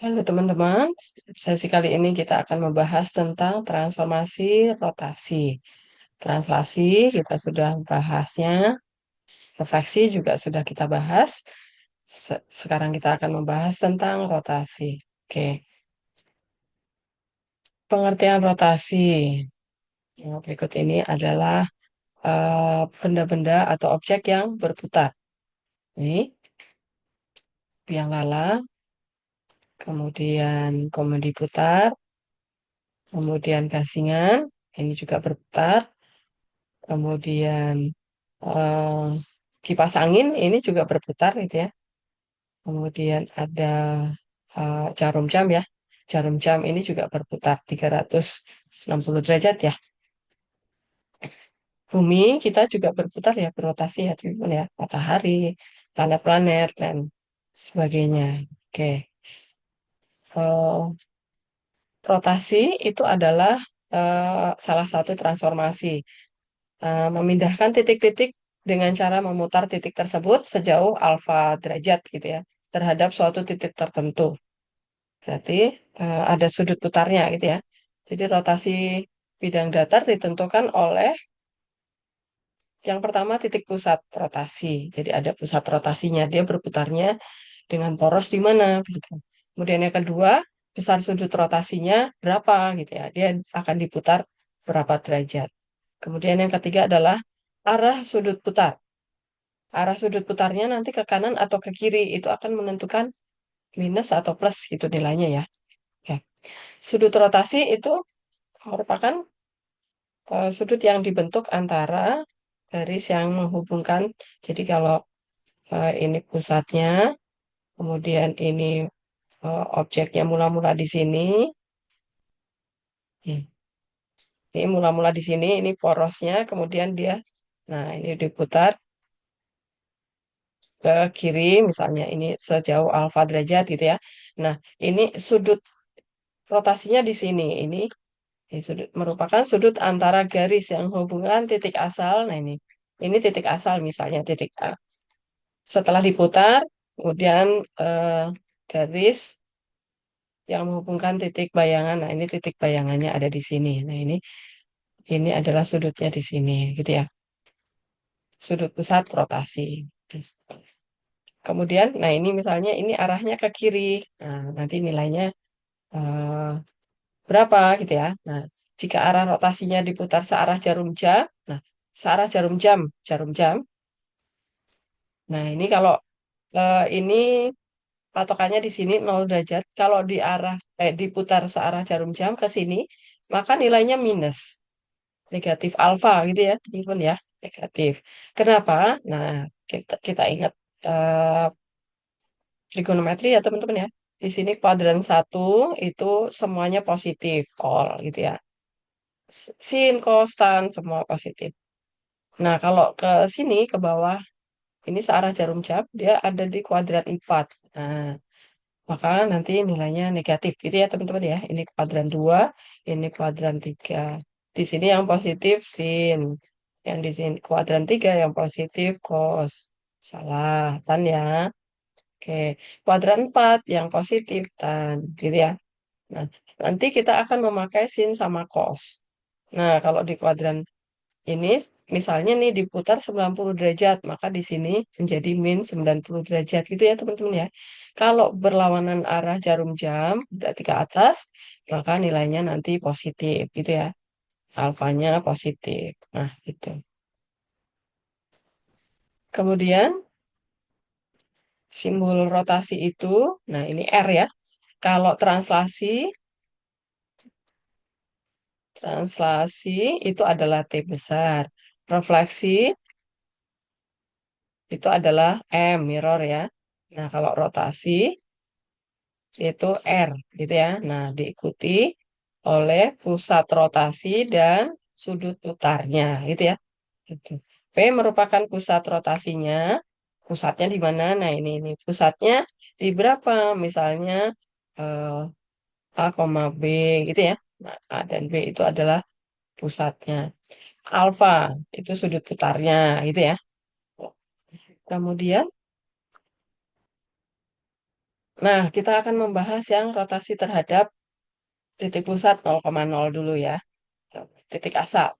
Halo teman-teman, sesi kali ini kita akan membahas tentang transformasi rotasi. Translasi kita sudah bahasnya, refleksi juga sudah kita bahas. Sekarang kita akan membahas tentang rotasi. Oke, pengertian rotasi. Yang berikut ini adalah benda-benda atau objek yang berputar. Ini biang lala, kemudian komedi putar, kemudian gasingan, ini juga berputar. Kemudian eh, kipas angin ini juga berputar gitu ya. Kemudian ada jarum jam ya. Jarum jam ini juga berputar 360 derajat ya. Bumi kita juga berputar ya, berotasi ya, teman ya. Matahari, planet-planet dan sebagainya. Oke. Eh, Rotasi itu adalah salah satu transformasi. Memindahkan titik-titik dengan cara memutar titik tersebut sejauh alfa derajat gitu ya terhadap suatu titik tertentu. Berarti ada sudut putarnya gitu ya. Jadi rotasi bidang datar ditentukan oleh yang pertama titik pusat rotasi. Jadi ada pusat rotasinya, dia berputarnya dengan poros di mana gitu. Kemudian yang kedua, besar sudut rotasinya berapa gitu ya. Dia akan diputar berapa derajat. Kemudian yang ketiga adalah arah sudut putar. Arah sudut putarnya nanti ke kanan atau ke kiri itu akan menentukan minus atau plus itu nilainya ya. Ya. Sudut rotasi itu merupakan sudut yang dibentuk antara garis yang menghubungkan. Jadi kalau ini pusatnya, kemudian ini objeknya mula-mula di sini. Ini mula-mula di sini, ini porosnya, kemudian dia, nah ini diputar ke kiri, misalnya ini sejauh alfa derajat gitu ya. Nah, ini sudut rotasinya di sini. Ini sudut merupakan sudut antara garis yang menghubungkan titik asal. Nah, ini titik asal misalnya titik A. Setelah diputar, kemudian garis yang menghubungkan titik bayangan. Nah, ini titik bayangannya ada di sini. Nah, ini adalah sudutnya di sini, gitu ya. Sudut pusat rotasi. Kemudian, nah ini misalnya ini arahnya ke kiri. Nah, nanti nilainya eh, berapa gitu ya. Nah, jika arah rotasinya diputar searah jarum jam, nah searah jarum jam. Nah, ini kalau ini patokannya di sini 0 derajat, kalau diputar searah jarum jam ke sini, maka nilainya minus, negatif alfa gitu ya, teman-teman ya, negatif. Kenapa? Nah, kita ingat eh, trigonometri ya, teman-teman ya. Di sini kuadran satu itu semuanya positif, all gitu ya. Sin, cos, tan, semua positif. Nah, kalau ke sini, ke bawah, ini searah jarum jam, dia ada di kuadran 4. Nah, maka nanti nilainya negatif. Itu ya teman-teman ya. Ini kuadran 2, ini kuadran 3. Di sini yang positif sin. Yang di sini kuadran 3 yang positif cos. Salah, tan ya. Oke, kuadran 4 yang positif tan. Gitu ya. Nah, nanti kita akan memakai sin sama cos. Nah, kalau di kuadran ini misalnya nih diputar 90 derajat, maka di sini menjadi min 90 derajat gitu ya teman-teman ya. Kalau berlawanan arah jarum jam, berarti ke atas, maka nilainya nanti positif gitu ya. Alfanya positif. Nah, itu. Kemudian simbol rotasi itu, nah ini R ya. Kalau translasi itu adalah T besar. Refleksi itu adalah M, mirror ya. Nah, kalau rotasi itu R gitu ya. Nah, diikuti oleh pusat rotasi dan sudut putarnya gitu ya. Gitu. P merupakan pusat rotasinya. Pusatnya di mana? Nah, ini pusatnya di berapa? Misalnya eh, A, B gitu ya. Nah, A dan B itu adalah pusatnya. Alfa itu sudut putarnya gitu ya. Kemudian Nah, kita akan membahas yang rotasi terhadap titik pusat 0,0 dulu ya. Titik asal.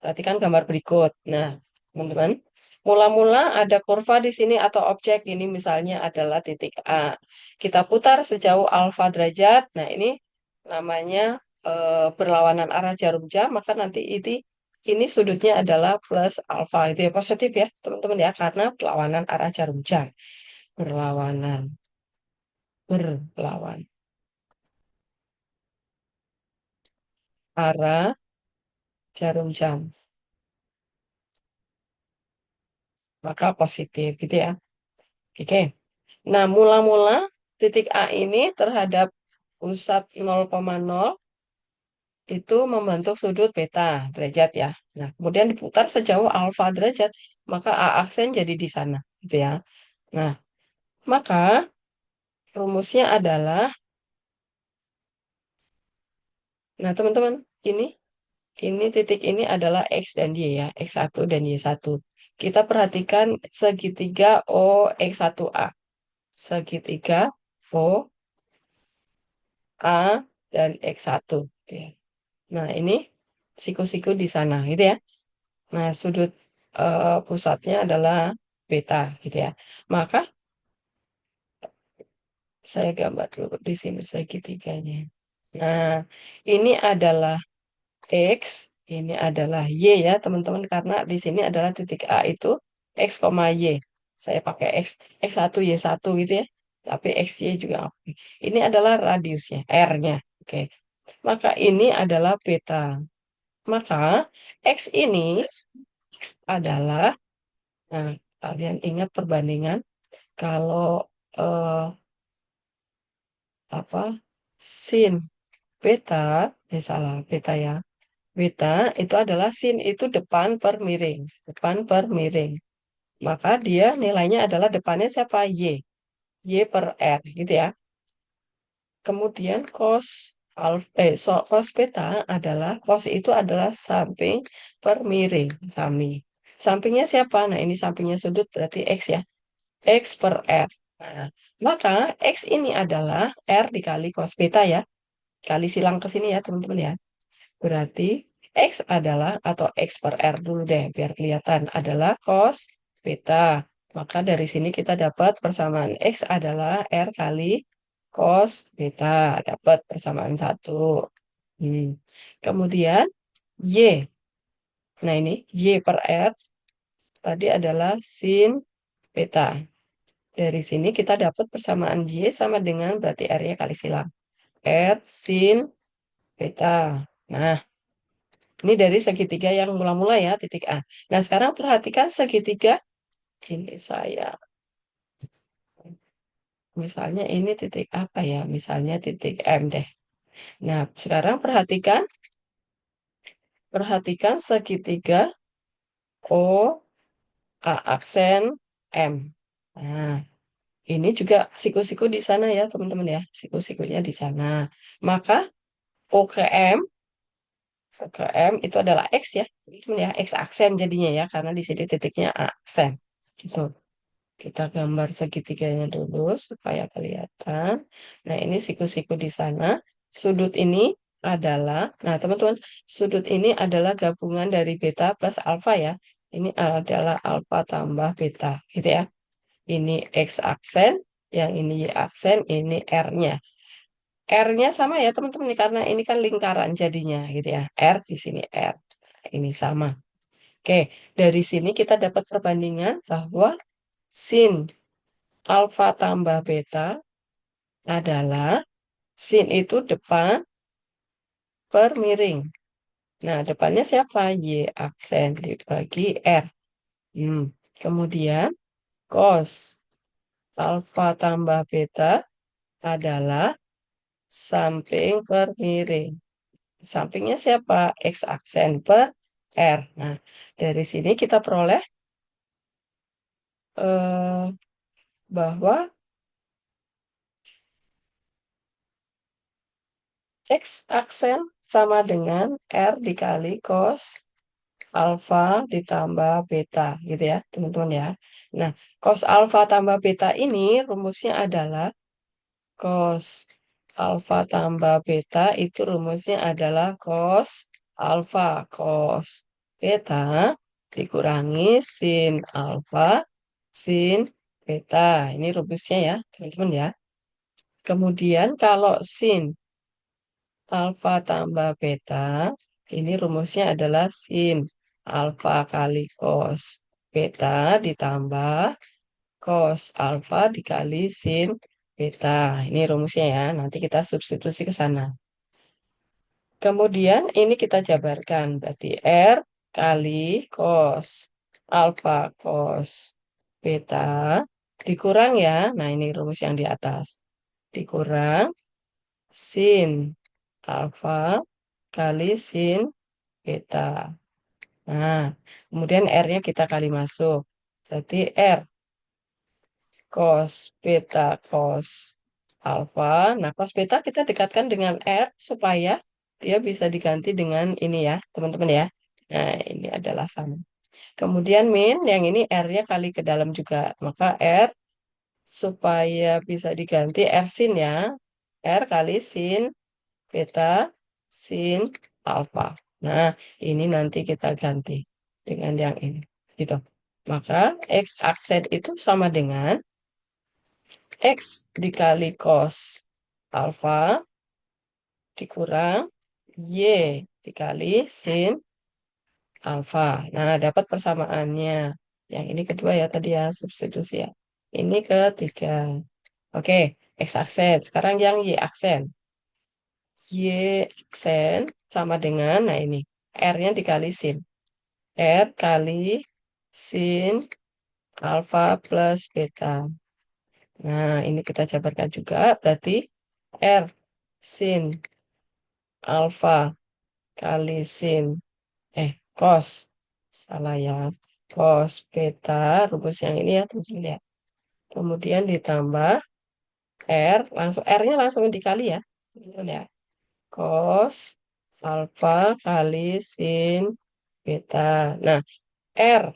Perhatikan gambar berikut. Nah, teman-teman, mula-mula ada kurva di sini atau objek ini misalnya adalah titik A. Kita putar sejauh alfa derajat. Nah, ini namanya berlawanan arah jarum jam, maka nanti ini sudutnya adalah plus alfa. Itu ya positif ya, teman-teman ya, karena berlawanan arah jarum jam. Berlawanan, berlawan arah jarum jam. Maka positif gitu ya. Oke. Nah, mula-mula titik A ini terhadap pusat 0,0 itu membentuk sudut beta derajat ya. Nah, kemudian diputar sejauh alfa derajat, maka A aksen jadi di sana gitu ya. Nah, maka rumusnya adalah, nah teman-teman, ini titik ini adalah X dan Y ya, X1 dan Y1. Kita perhatikan segitiga OX1A. Segitiga O A dan X1. Gitu ya. Nah, ini siku-siku di sana, gitu ya. Nah, sudut pusatnya adalah beta, gitu ya. Maka, saya gambar dulu di sini segitiganya. Nah, ini adalah X, ini adalah Y ya, teman-teman. Karena di sini adalah titik A itu X, Y. Saya pakai X1, Y1 gitu ya. Tapi XY juga oke. Ini adalah radiusnya, R-nya. Oke. Maka ini adalah beta. Maka X ini adalah, nah, kalian ingat perbandingan kalau eh, apa sin beta, salah beta ya, beta itu adalah sin itu depan per miring. Maka dia nilainya adalah depannya siapa? Y per R gitu ya. Kemudian cos beta adalah cos itu adalah samping per miring, sampingnya siapa? Nah, ini sampingnya sudut berarti X ya. X per R. Nah, maka X ini adalah R dikali cos beta ya. Kali silang ke sini ya, teman-teman ya. Berarti X adalah, atau X per R dulu deh, biar kelihatan, adalah cos beta. Maka dari sini kita dapat persamaan X adalah R kali cos beta. Dapat persamaan satu. Hmm. Kemudian Y. Nah, ini Y per R tadi adalah sin beta. Dari sini kita dapat persamaan Y sama dengan berarti R-nya kali silang. R sin beta. Nah, ini dari segitiga yang mula-mula ya, titik A. Nah, sekarang perhatikan segitiga. Ini saya, misalnya ini titik apa ya? Misalnya titik M deh. Nah, sekarang perhatikan segitiga O, A aksen, M. Nah, ini juga siku-siku di sana ya, teman-teman ya. Siku-sikunya di sana. Maka O ke M, itu adalah X ya. Teman-teman ya, X aksen jadinya ya, karena di sini titiknya A aksen. Gitu. Kita gambar segitiganya dulu supaya kelihatan. Nah, ini siku-siku di sana. Sudut ini adalah, nah teman-teman, sudut ini adalah gabungan dari beta plus alfa ya. Ini adalah alfa tambah beta, gitu ya. Ini X aksen, yang ini Y aksen, ini R-nya. R-nya sama ya teman-teman, karena ini kan lingkaran jadinya, gitu ya. R di sini R. Ini sama. Oke, dari sini kita dapat perbandingan bahwa sin alfa tambah beta adalah sin itu depan per miring. Nah, depannya siapa? Y aksen dibagi R. Hmm. Kemudian cos alfa tambah beta adalah samping per miring. Sampingnya siapa? X aksen per R. Nah, dari sini kita peroleh eh, bahwa X aksen sama dengan R dikali cos alfa ditambah beta, gitu ya, teman-teman ya. Nah, cos alfa tambah beta ini rumusnya adalah cos alfa tambah beta itu rumusnya adalah cos alfa. Cos beta dikurangi sin alfa sin beta. Ini rumusnya ya, teman-teman ya. Kemudian kalau sin alfa tambah beta, ini rumusnya adalah sin alfa kali cos beta ditambah cos alfa dikali sin beta. Ini rumusnya ya. Nanti kita substitusi ke sana. Kemudian ini kita jabarkan. Berarti R kali cos alfa cos beta dikurang ya. Nah, ini rumus yang di atas. Dikurang sin alfa kali sin beta. Nah, kemudian R-nya kita kali masuk. Berarti R cos beta cos alfa. Nah, cos beta kita dekatkan dengan R supaya dia bisa diganti dengan ini ya, teman-teman ya. Nah, ini adalah sama. Kemudian min, yang ini R-nya kali ke dalam juga. Maka R supaya bisa diganti R sin ya. R kali sin beta sin alfa. Nah, ini nanti kita ganti dengan yang ini. Gitu. Maka X aksen itu sama dengan X dikali cos alfa dikurang Y dikali sin alfa. Nah, dapat persamaannya. Yang ini kedua ya tadi ya, substitusi ya. Ini ketiga. Oke, X aksen. Sekarang yang Y aksen. Y aksen sama dengan, nah ini, R-nya dikali sin. R kali sin alfa plus beta. Nah, ini kita jabarkan juga. Berarti R sin alfa kali sin cos salah ya, cos beta rumus yang ini ya teman-teman ya, kemudian ditambah R-nya langsung dikali ya teman-teman ya, cos alfa kali sin beta. Nah, R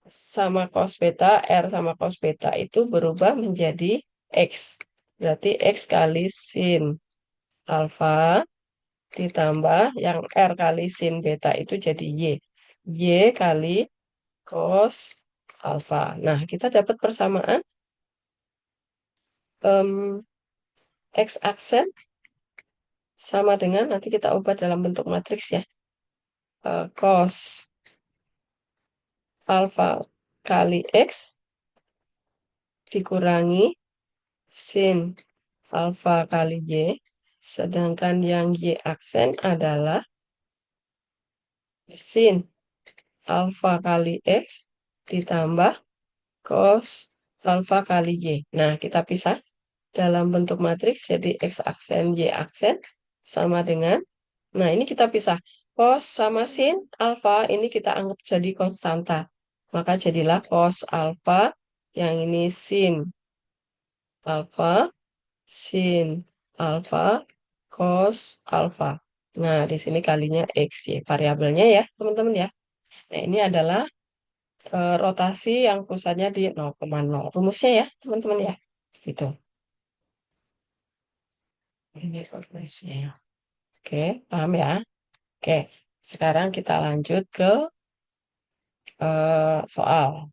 sama cos beta, R sama cos beta itu berubah menjadi X, berarti X kali sin alfa ditambah yang R kali sin beta itu jadi Y. Y kali cos alfa. Nah, kita dapat persamaan em, X aksen sama dengan, nanti kita ubah dalam bentuk matriks ya. Cos alfa kali X dikurangi sin alfa kali Y. Sedangkan yang Y aksen adalah sin alfa kali X ditambah cos alfa kali Y. Nah, kita pisah dalam bentuk matriks, jadi X aksen, Y aksen sama dengan, nah ini kita pisah. Cos sama sin alfa ini kita anggap jadi konstanta. Maka jadilah cos alfa, yang ini sin alfa, sin alfa, cos alfa. Nah, di sini kalinya X, Y, variabelnya ya, teman-teman ya. Nah, ini adalah rotasi yang pusatnya di 0,0. Rumusnya ya, teman-teman ya. Gitu. Ini rumusnya. Oke, paham ya? Oke, sekarang kita lanjut ke soal.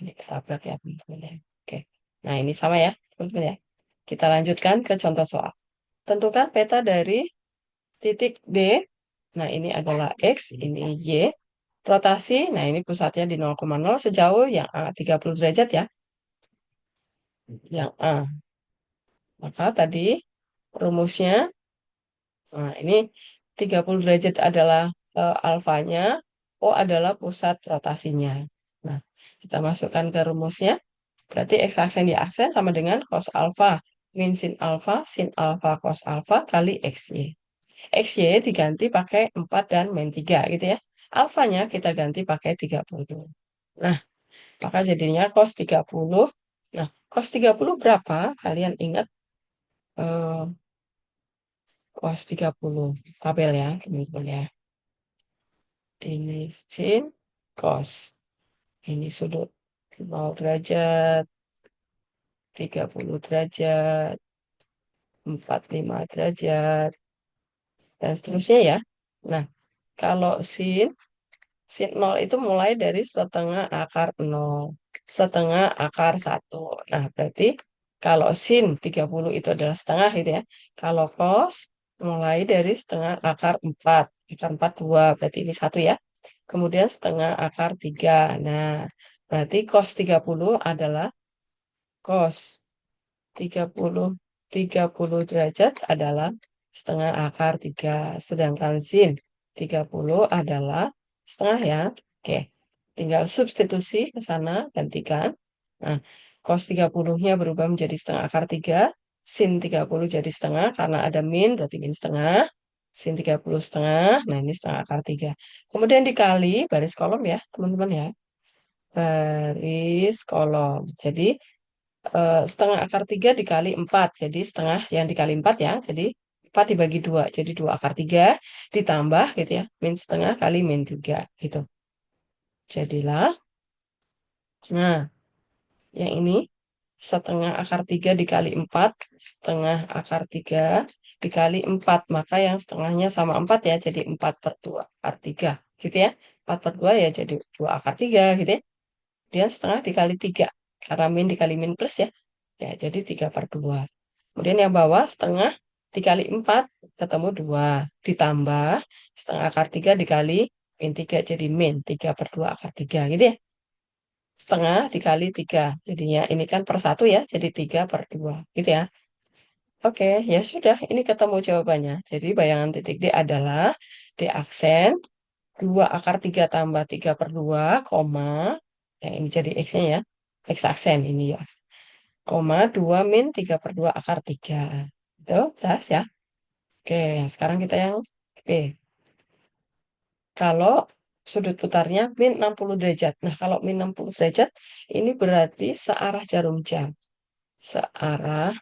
Ini ketabrak ya, teman-teman ya. Oke, nah ini sama ya, teman-teman ya. Kita lanjutkan ke contoh soal. Tentukan peta dari titik D. Nah, ini adalah X, ini Y. Rotasi, nah ini pusatnya di 0,0 sejauh yang A 30 derajat ya. Yang A. Maka tadi rumusnya, nah ini 30 derajat adalah alfanya, O adalah pusat rotasinya. Nah, kita masukkan ke rumusnya. Berarti X aksen Y aksen sama dengan cos alfa min sin alfa cos alfa kali XY. XY diganti pakai 4 dan min 3 gitu ya. Alfanya kita ganti pakai 30. Nah, maka jadinya cos 30. Nah, cos 30 berapa? Kalian ingat eh, cos 30 tabel ya, teman-teman ya. Ini sin cos. Ini sudut 0 derajat. 30 derajat, 45 derajat, dan seterusnya ya. Nah, kalau sin 0 itu mulai dari setengah akar 0, setengah akar 1. Nah, berarti kalau sin 30 itu adalah setengah gitu ya. Kalau cos mulai dari setengah akar 4, akar 4 2, berarti ini 1 ya. Kemudian setengah akar 3. Nah, berarti cos 30 adalah cos 30 30 derajat adalah setengah akar 3. Sedangkan sin 30 adalah setengah ya. Oke, tinggal substitusi ke sana, gantikan. Nah, cos 30-nya berubah menjadi setengah akar 3. Sin 30 jadi setengah, karena ada min, berarti min setengah. Sin 30 setengah, nah ini setengah akar 3. Kemudian dikali baris kolom ya, teman-teman ya. Baris kolom. Jadi setengah akar 3 dikali 4. Jadi setengah yang dikali 4 ya. Jadi 4 dibagi 2. Jadi 2 akar 3 ditambah gitu ya. Min setengah kali min 3 gitu. Jadilah, nah yang ini setengah akar 3 dikali 4. Setengah akar 3 dikali 4. Maka yang setengahnya sama 4 ya. Jadi 4 per 2 akar 3 gitu ya. 4 per 2 ya jadi 2 akar 3 gitu ya. Dia setengah dikali 3. Karena min dikali min plus ya. Ya, jadi 3 per 2. Kemudian yang bawah setengah dikali 4 ketemu 2. Ditambah setengah akar 3 dikali min 3. Jadi min 3 per 2 akar 3 gitu ya. Setengah dikali 3. Jadinya ini kan per 1 ya. Jadi 3 per 2 gitu ya. Oke, ya sudah. Ini ketemu jawabannya. Jadi bayangan titik D adalah D aksen 2 akar 3 tambah 3 per 2, koma. Ya, ini jadi X-nya ya. X aksen ini ya. Koma 2 min 3 per 2 akar 3. Itu jelas ya. Oke, sekarang kita yang B. Kalau sudut putarnya min 60 derajat. Nah, kalau min 60 derajat, ini berarti searah jarum jam. Searah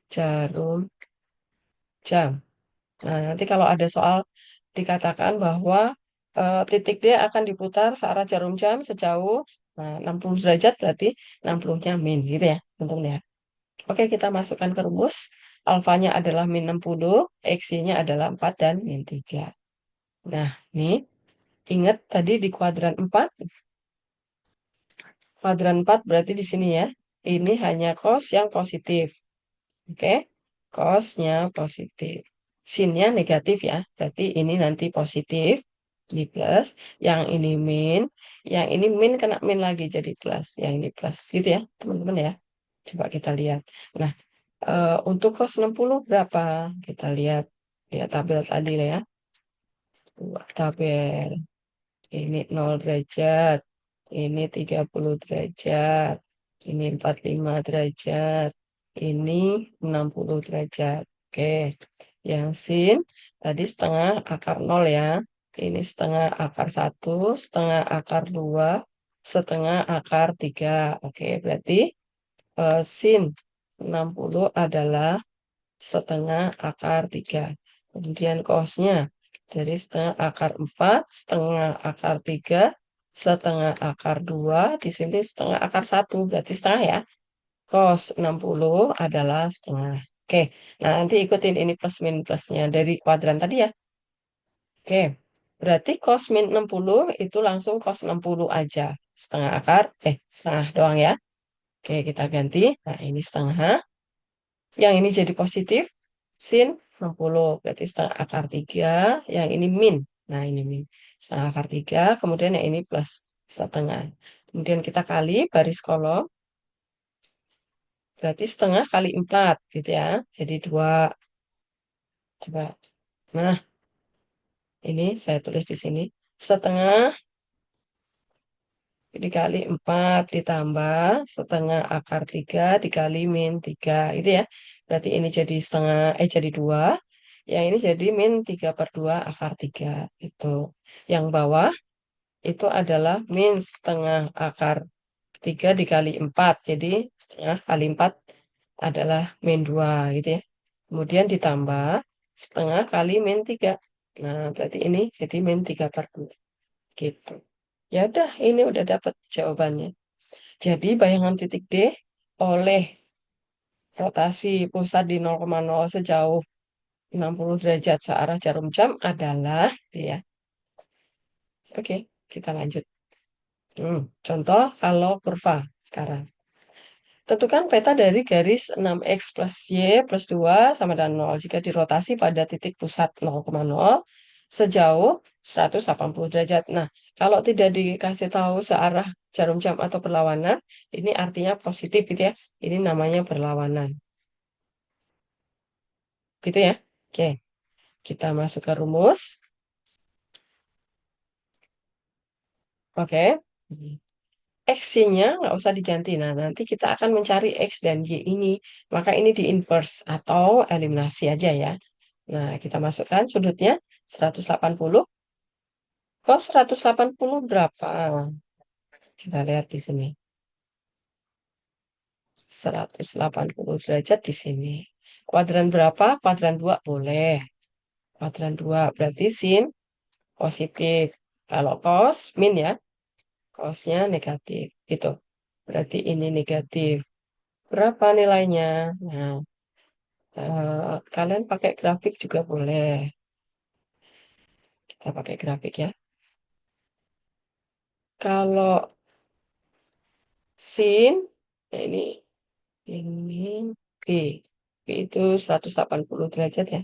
jarum jam. Nah, nanti kalau ada soal dikatakan bahwa titik D akan diputar searah jarum jam sejauh 60 derajat, berarti 60-nya min gitu ya, tentunya. Oke, kita masukkan ke rumus. Alfanya adalah min 60, X-nya adalah 4 dan min 3. Nah, ini ingat tadi di kuadran 4. Kuadran 4 berarti di sini ya. Ini hanya cos yang positif. Oke, cosnya positif. Sinnya negatif ya. Berarti ini nanti positif. Ini plus. Yang ini min. Yang ini min kena min lagi jadi plus. Yang ini plus. Gitu ya, teman-teman ya. Coba kita lihat. Nah, untuk cos 60 berapa? Kita lihat tabel tadi lah ya. Buat tabel. Ini 0 derajat. Ini 30 derajat. Ini 45 derajat. Ini 60 derajat. Oke. Yang sin tadi setengah akar 0 ya. Ini setengah akar 1, setengah akar 2, setengah akar 3. Oke, berarti sin 60 adalah setengah akar 3. Kemudian cosnya dari setengah akar 4, setengah akar 3, setengah akar 2, di sini setengah akar 1, berarti setengah ya. Cos 60 adalah setengah. Oke, nah nanti ikutin ini plus min plusnya dari kuadran tadi ya. Oke, berarti cos min 60 itu langsung cos 60 aja. Setengah akar, setengah doang ya. Oke, kita ganti. Nah, ini setengah. Yang ini jadi positif, sin 60. Berarti setengah akar 3. Yang ini min. Nah, ini min. Setengah akar 3. Kemudian yang ini plus setengah. Kemudian kita kali baris kolom. Berarti setengah kali 4. Gitu ya. Jadi 2. Coba. Nah, ini saya tulis di sini. Setengah dikali 4 ditambah setengah akar 3 dikali min 3. Itu ya. Berarti ini jadi setengah, jadi 2. Yang ini jadi min 3 per 2 akar 3. Itu. Yang bawah itu adalah min setengah akar 3 dikali 4. Jadi setengah kali 4 adalah min 2 gitu ya. Kemudian ditambah setengah kali min 3. Nah, berarti ini jadi min 3 per 2. Gitu. Ya udah, ini udah dapat jawabannya. Jadi bayangan titik D oleh rotasi pusat di 0,0 sejauh 60 derajat searah jarum jam adalah, gitu ya. Oke, kita lanjut. Contoh kalau kurva sekarang. Tentukan peta dari garis 6x plus y plus 2 sama dengan 0 jika dirotasi pada titik pusat 0,0 sejauh 180 derajat. Nah, kalau tidak dikasih tahu searah jarum jam atau berlawanan, ini artinya positif gitu ya. Ini namanya berlawanan. Gitu ya. Oke, kita masuk ke rumus. Oke. X-nya nggak usah diganti. Nah, nanti kita akan mencari X dan Y ini. Maka ini di inverse atau eliminasi aja ya. Nah, kita masukkan sudutnya 180. Cos 180 berapa? Kita lihat di sini. 180 derajat di sini. Kuadran berapa? Kuadran 2 boleh. Kuadran 2 berarti sin positif. Kalau cos min ya. Cosnya negatif. Gitu. Berarti ini negatif. Berapa nilainya? Nah, kalian pakai grafik juga boleh. Kita pakai grafik ya. Kalau sin, nah ini B. B itu 180 derajat ya.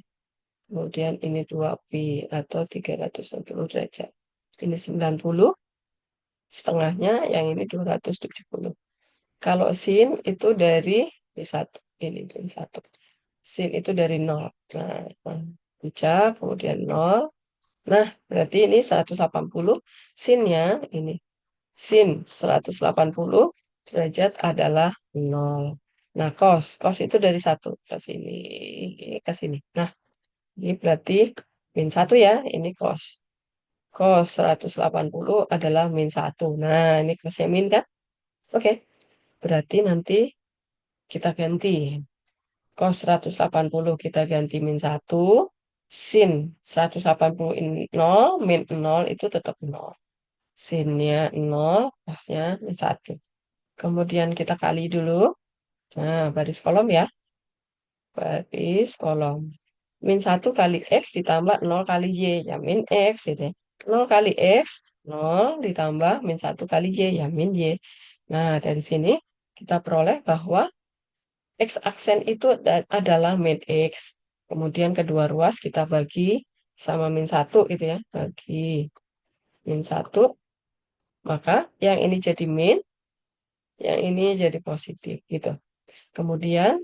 Kemudian ini 2B atau 360 derajat. Ini 90, setengahnya yang ini 270. Kalau sin itu dari B1, ini 1. Sin itu dari 0. Nah, puncak, kemudian 0. Nah, berarti ini 180, sinnya ini. Sin 180 derajat adalah 0. Nah, cos itu dari 1 ke sini, ke sini. Nah, ini berarti min 1 ya, ini cos. Cos 180 adalah min 1. Nah, ini cosnya min kan? Oke, berarti nanti kita ganti. Cos 180 kita ganti min 1. Sin 180 nol, min 0 itu tetap 0. Sinnya 0, cosnya min 1. Kemudian kita kali dulu. Nah, baris kolom ya. Baris kolom. Min 1 kali X ditambah 0 kali Y. Ya, min X gitu ya. 0 kali X, 0 ditambah min 1 kali Y. Ya, min Y. Nah, dari sini kita peroleh bahwa X aksen itu adalah min X. Kemudian kedua ruas kita bagi sama min 1 itu ya. Bagi min 1. Maka yang ini jadi min, yang ini jadi positif gitu. Kemudian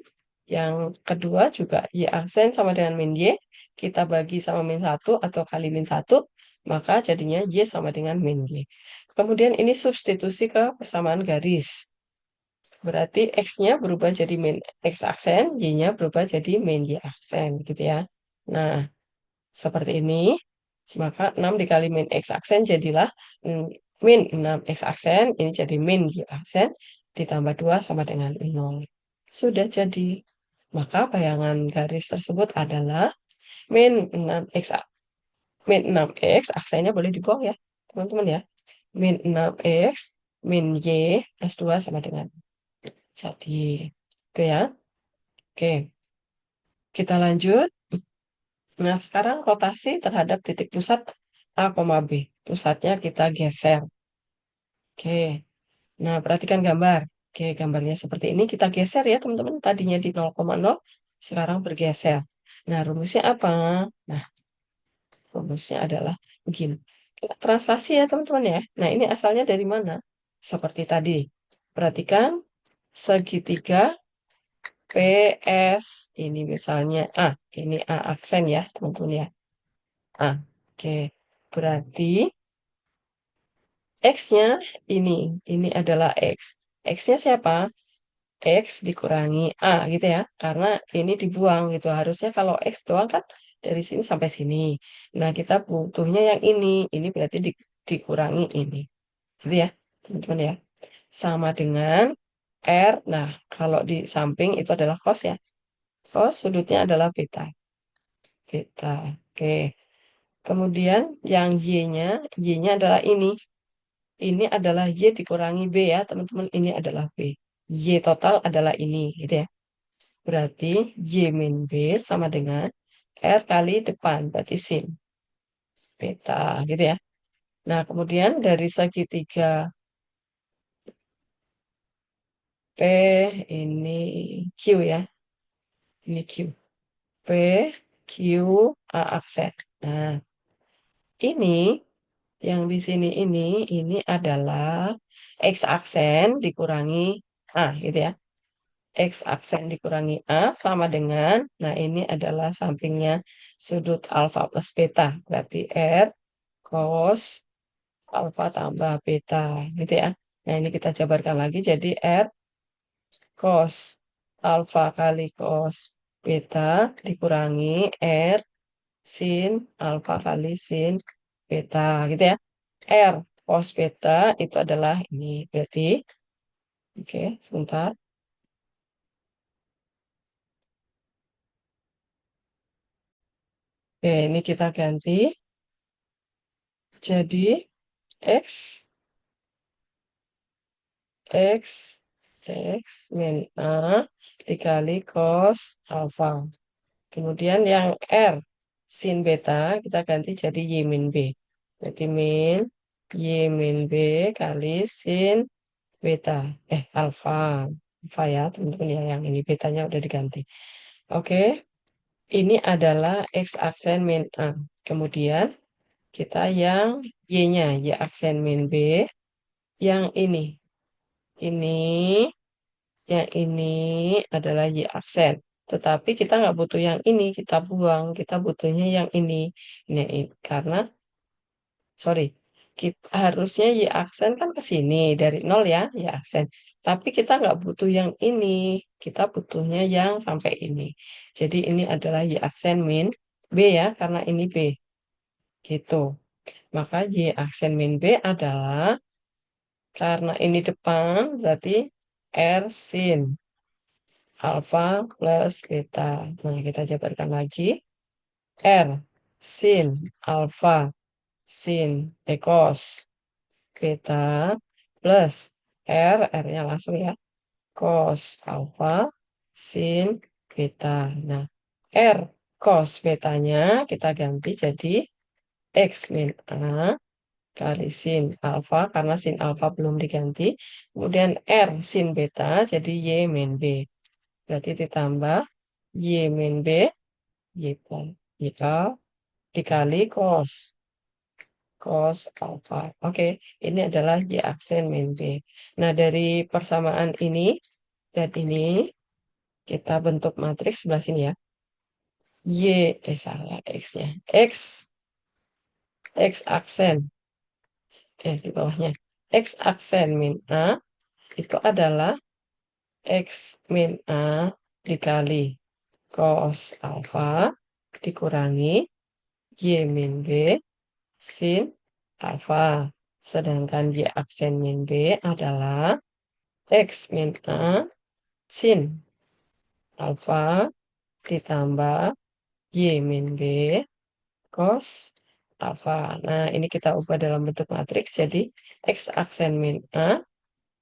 yang kedua juga Y aksen sama dengan min Y, kita bagi sama min 1 atau kali min 1, maka jadinya Y sama dengan min Y. Kemudian ini substitusi ke persamaan garis. Berarti X-nya berubah jadi min X aksen, Y-nya berubah jadi min Y aksen gitu ya. Nah, seperti ini, maka 6 dikali min X aksen jadilah min 6 X aksen, ini jadi min Y aksen, ditambah 2 sama dengan 0. Sudah jadi. Maka bayangan garis tersebut adalah min 6X, min 6X, aksennya boleh dibuang ya, teman-teman ya. Min 6X, min Y plus 2 sama dengan. Jadi, itu ya. Oke, kita lanjut. Nah, sekarang rotasi terhadap titik pusat A, B. Pusatnya kita geser. Oke, nah perhatikan gambar. Oke, gambarnya seperti ini. Kita geser ya, teman-teman. Tadinya di 0,0, sekarang bergeser. Nah, rumusnya apa? Nah, rumusnya adalah begini. Kita translasi ya, teman-teman ya. Nah, ini asalnya dari mana? Seperti tadi. Perhatikan segitiga PS. Ini misalnya A. Ini A aksen ya, teman-teman ya. A. Oke. Berarti X-nya ini. Ini adalah X. X-nya siapa? X dikurangi A gitu ya. Karena ini dibuang gitu. Harusnya kalau X doang kan dari sini sampai sini. Nah, kita butuhnya yang ini. Ini berarti dikurangi ini. Gitu ya, teman-teman ya. Sama dengan R. Nah, kalau di samping itu adalah cos ya. Cos sudutnya adalah beta. Beta. Oke. Kemudian yang Y-nya adalah ini. Ini adalah Y dikurangi B ya, teman-teman. Ini adalah B. Y total adalah ini, gitu ya. Berarti Y min B sama dengan R kali depan, berarti sin beta, gitu ya. Nah, kemudian dari segitiga P ini Q ya, ini Q. P, Q, A aksen. Nah, ini yang di sini ini adalah X aksen dikurangi A, gitu ya. X aksen dikurangi A sama dengan, nah ini adalah sampingnya sudut alfa plus beta. Berarti R cos alfa tambah beta, gitu ya. Nah, ini kita jabarkan lagi jadi R cos alfa kali cos beta dikurangi R sin alfa kali sin beta, gitu ya. R cos beta itu adalah ini. Berarti, oke, sebentar. Oke, ini kita ganti jadi X, X, X min A dikali cos alfa. Kemudian yang R sin beta kita ganti jadi Y min B. Jadi min Y min B kali sin beta. Alfa. Alfa ya teman-teman ya. Yang ini betanya udah diganti. Oke. Ini adalah X aksen min A. Kemudian kita yang Y-nya. Y aksen min B. Yang ini, yang ini adalah Y aksen. Tetapi kita nggak butuh yang ini, kita buang. Kita butuhnya yang ini. Karena, sorry, kita, harusnya Y aksen kan ke sini, dari nol ya, Y aksen. Tapi kita nggak butuh yang ini, kita butuhnya yang sampai ini. Jadi ini adalah Y aksen min B ya, karena ini B. Gitu. Maka Y aksen min B adalah, karena ini depan, berarti R sin alfa plus beta. Nah, kita jabarkan lagi. R sin alfa sin cos beta plus R-nya langsung ya. Cos alfa sin beta. Nah, R cos betanya kita ganti jadi X min A kali sin alfa, karena sin alfa belum diganti. Kemudian R sin beta jadi Y min B. Berarti ditambah Y min B, Y, Y dikali cos alfa. Oke, ini adalah Y aksen min B. Nah, dari persamaan ini dan ini, kita bentuk matriks sebelah sini ya. Salah, X-nya. X aksen, di bawahnya. X aksen min A itu adalah X min A dikali cos alfa dikurangi Y min B sin alfa. Sedangkan Y aksen min B adalah X min A sin alfa ditambah Y min B cos alfa. Nah, ini kita ubah dalam bentuk matriks. Jadi, X aksen min A,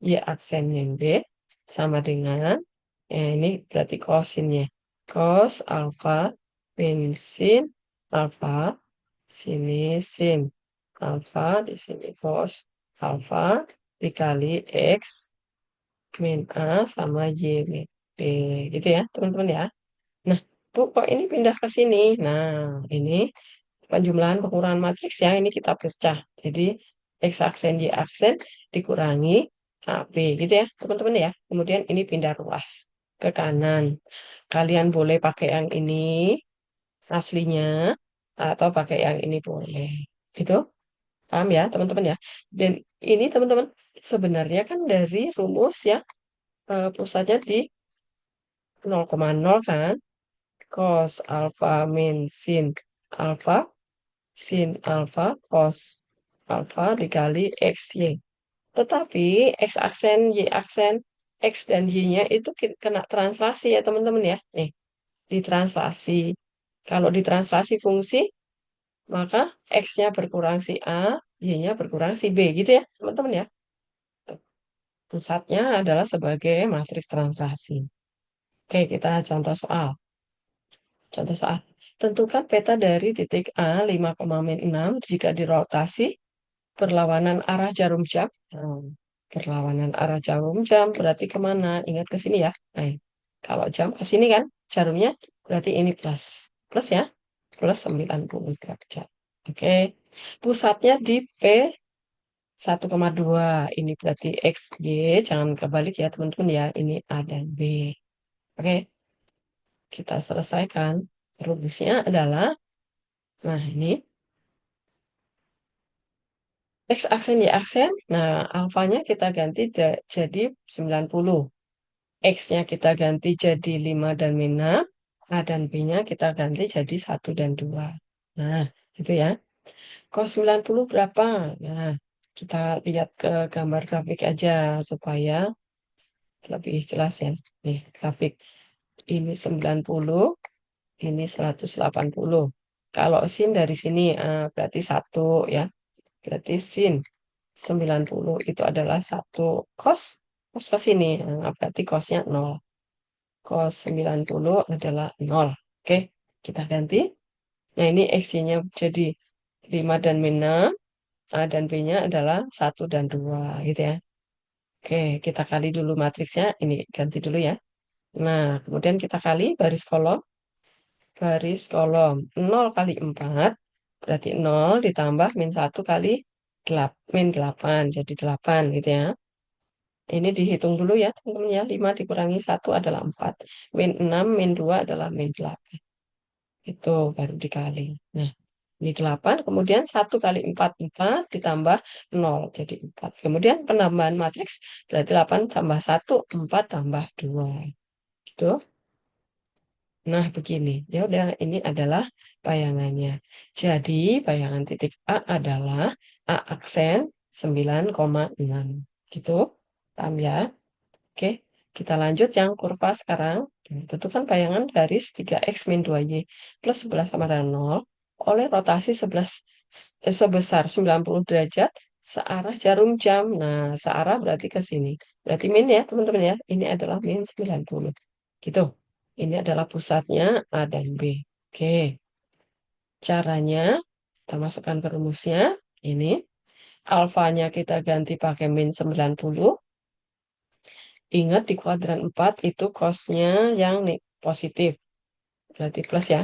Y aksen min B, sama dengan, ini berarti cosinnya. Cos alfa min sin alfa, sini sin alfa, di sini cos alfa, dikali X min A sama Y min B. Gitu ya, teman-teman ya. Nah, Bu, kok ini pindah ke sini? Nah, ini penjumlahan pengurangan matriks ya, ini kita pecah. Jadi, X aksen, Y aksen dikurangi AB, gitu ya, teman-teman ya. Kemudian ini pindah ruas ke kanan. Kalian boleh pakai yang ini aslinya, atau pakai yang ini boleh. Gitu, paham ya, teman-teman ya. Dan ini, teman-teman, sebenarnya kan dari rumus ya, pusatnya di 0,0 kan, cos alfa min alfa sin alfa cos alfa dikali XY. Tetapi X aksen, Y aksen, X dan Y-nya itu kena translasi ya teman-teman ya. Nih, ditranslasi. Kalau ditranslasi fungsi, maka X-nya berkurang si A, Y-nya berkurang si B. Gitu ya teman-teman ya. Pusatnya adalah sebagai matriks translasi. Oke, kita contoh soal. Contoh soal. Tentukan peta dari titik A 5,6 jika dirotasi berlawanan arah jarum jam. Berlawanan arah jarum jam berarti kemana? Ingat ke sini ya. Nah, kalau jam ke sini kan, jarumnya berarti ini plus. Plus ya, plus 90 derajat. Oke, pusatnya di P 1,2. Ini berarti X, Y. Jangan kebalik ya teman-teman ya. Ini A dan B. Oke, kita selesaikan. Rumusnya adalah, nah ini X aksen Y aksen. Nah, alfanya kita ganti jadi 90. X-nya kita ganti jadi 5 dan min 6. A dan B-nya kita ganti jadi 1 dan 2. Nah, gitu ya. Cos 90 berapa? Nah, kita lihat ke gambar grafik aja supaya lebih jelas ya. Nih, grafik ini 90, ini 180. Kalau sin dari sini berarti 1 ya. Berarti sin 90 itu adalah 1 cos. Cos ke sini, berarti cosnya 0. Cos 90 adalah 0. Oke, kita ganti. Nah, ini X-nya jadi 5 dan min 6. A dan B-nya adalah 1 dan 2, gitu ya. Oke, kita kali dulu matriksnya. Ini ganti dulu ya. Nah, kemudian kita kali baris kolom. Baris kolom 0 kali 4. Berarti 0 ditambah min 1 kali 8, min 8. Jadi 8 gitu ya. Ini dihitung dulu ya teman-teman ya. 5 dikurangi 1 adalah 4. Min 6, min 2 adalah min 8. Itu baru dikali. Nah, ini 8, kemudian 1 kali 4, 4 ditambah 0, jadi 4. Kemudian penambahan matriks berarti 8 tambah 1, 4 tambah 2. Gitu. Nah, begini. Ya udah, ini adalah bayangannya. Jadi, bayangan titik A adalah A aksen 9,6. Gitu. Paham ya? Oke, kita lanjut yang kurva sekarang. Tentukan bayangan garis 3x min 2y plus 11 sama dengan 0 oleh rotasi sebesar 90 derajat searah jarum jam. Nah, searah berarti ke sini. Berarti min ya, teman-teman ya. Ini adalah min 90. Gitu. Ini adalah pusatnya A dan B. Oke, caranya kita masukkan ke rumusnya. Ini alfanya kita ganti pakai min 90. Ingat di kuadran 4 itu cos-nya yang positif. Berarti plus ya.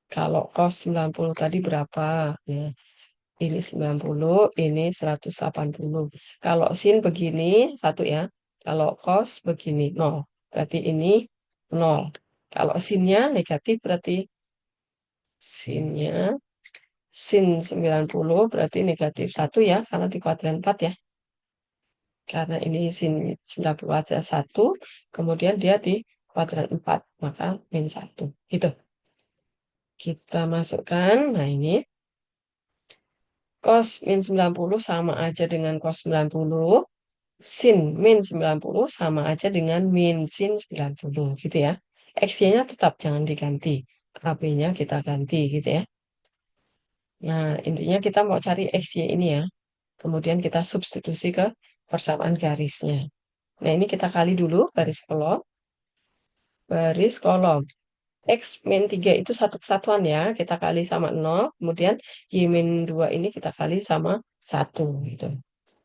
Kalau cos 90 tadi berapa? Ya, ini 90, ini 180. Kalau sin begini, 1 ya. Kalau cos begini, 0. Berarti ini 0. Kalau sinnya negatif berarti sinnya sin 90 berarti negatif 1 ya. Karena di kuadran 4 ya. Karena ini sin 90 ada 1, kemudian dia di kuadran 4, maka min 1. Gitu. Kita masukkan, nah ini, cos min 90 sama aja dengan cos 90, sin min 90 sama aja dengan min sin 90, gitu ya. X-nya tetap jangan diganti, AB-nya kita ganti, gitu ya. Nah, intinya kita mau cari XY ini ya. Kemudian kita substitusi ke persamaan garisnya. Nah, ini kita kali dulu garis kolom. Baris kolom. X min 3 itu satu kesatuan ya. Kita kali sama 0. Kemudian Y min 2 ini kita kali sama 1. Gitu.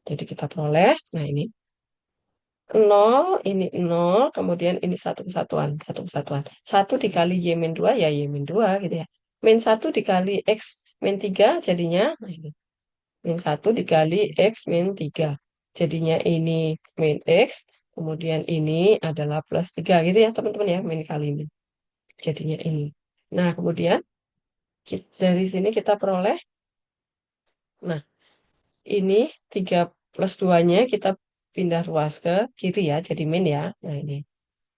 Jadi kita peroleh. Nah ini 0, ini 0. Kemudian ini satu kesatuan. Satu kesatuan. 1 dikali Y min 2 ya Y min 2 gitu ya. Min 1 dikali X min 3 jadinya. Nah ini. Min 1 dikali X min 3. Jadinya ini min X. Kemudian ini adalah plus 3 gitu ya teman-teman ya. Min kali min. Jadinya ini. Nah, kemudian dari sini kita peroleh, nah, ini 3 plus 2-nya kita pindah ruas ke kiri ya, jadi min ya. Nah, ini.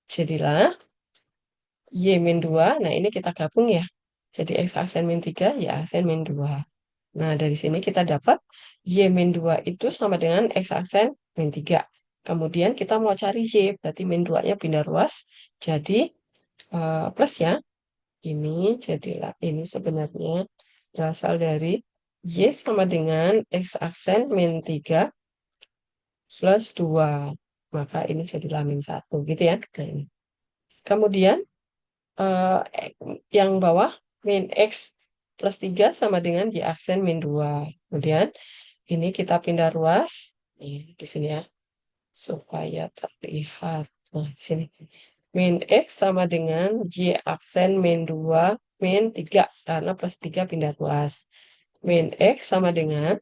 Jadilah Y min 2, nah ini kita gabung ya. Jadi X aksen min 3, Y aksen min 2. Nah, dari sini kita dapat Y min 2 itu sama dengan X aksen min 3. Kemudian kita mau cari Y, berarti min 2-nya pindah ruas, jadi plus ya. Ini jadilah ini sebenarnya berasal dari Y sama dengan X aksen min 3 plus 2. Maka ini jadilah min 1 gitu ya. Nah, ini. Kemudian eh, yang bawah min X plus 3 sama dengan Y aksen min 2. Kemudian ini kita pindah ruas. Nih, di sini ya. Supaya terlihat. Nah, di sini. Min X sama dengan Y aksen min 2 min 3. Karena plus 3 pindah ruas. Min X sama dengan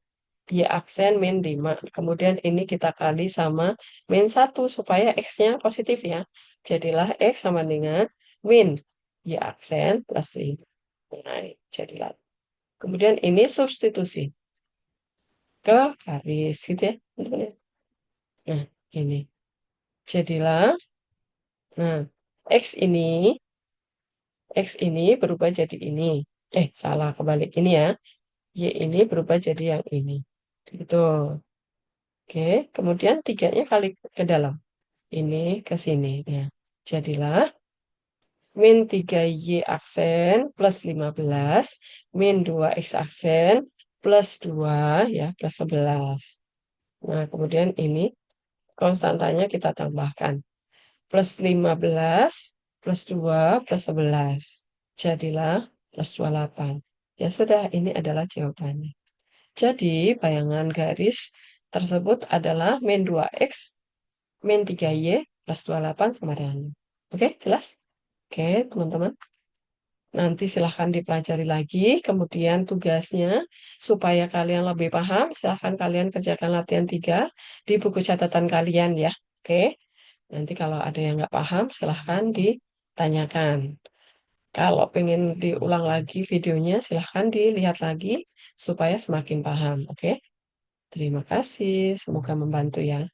Y aksen min 5. Kemudian ini kita kali sama min 1 supaya X-nya positif ya. Jadilah X sama dengan min Y aksen plus 5. Nah, jadilah. Kemudian ini substitusi ke garis gitu ya. Teman-teman ya. Nah, ini. Jadilah, nah, X ini berubah jadi ini. Salah kebalik ini ya. Y ini berubah jadi yang ini. Gitu. Oke, kemudian tiganya kali ke dalam. Ini ke sini. Ya. Jadilah min 3Y aksen plus 15, min 2X aksen plus 2, ya, plus 11. Nah, kemudian ini konstantanya kita tambahkan. Plus 15, plus 2, plus 11. Jadilah plus 28. Ya sudah, ini adalah jawabannya. Jadi, bayangan garis tersebut adalah min 2X, min 3Y, plus 28 sama dengan 6. Oke, jelas? Oke, teman-teman. Nanti silahkan dipelajari lagi. Kemudian tugasnya, supaya kalian lebih paham, silahkan kalian kerjakan latihan 3 di buku catatan kalian ya. Oke, nanti kalau ada yang nggak paham, silahkan ditanyakan. Kalau pengen diulang lagi videonya, silahkan dilihat lagi supaya semakin paham. Oke, terima kasih. Semoga membantu ya.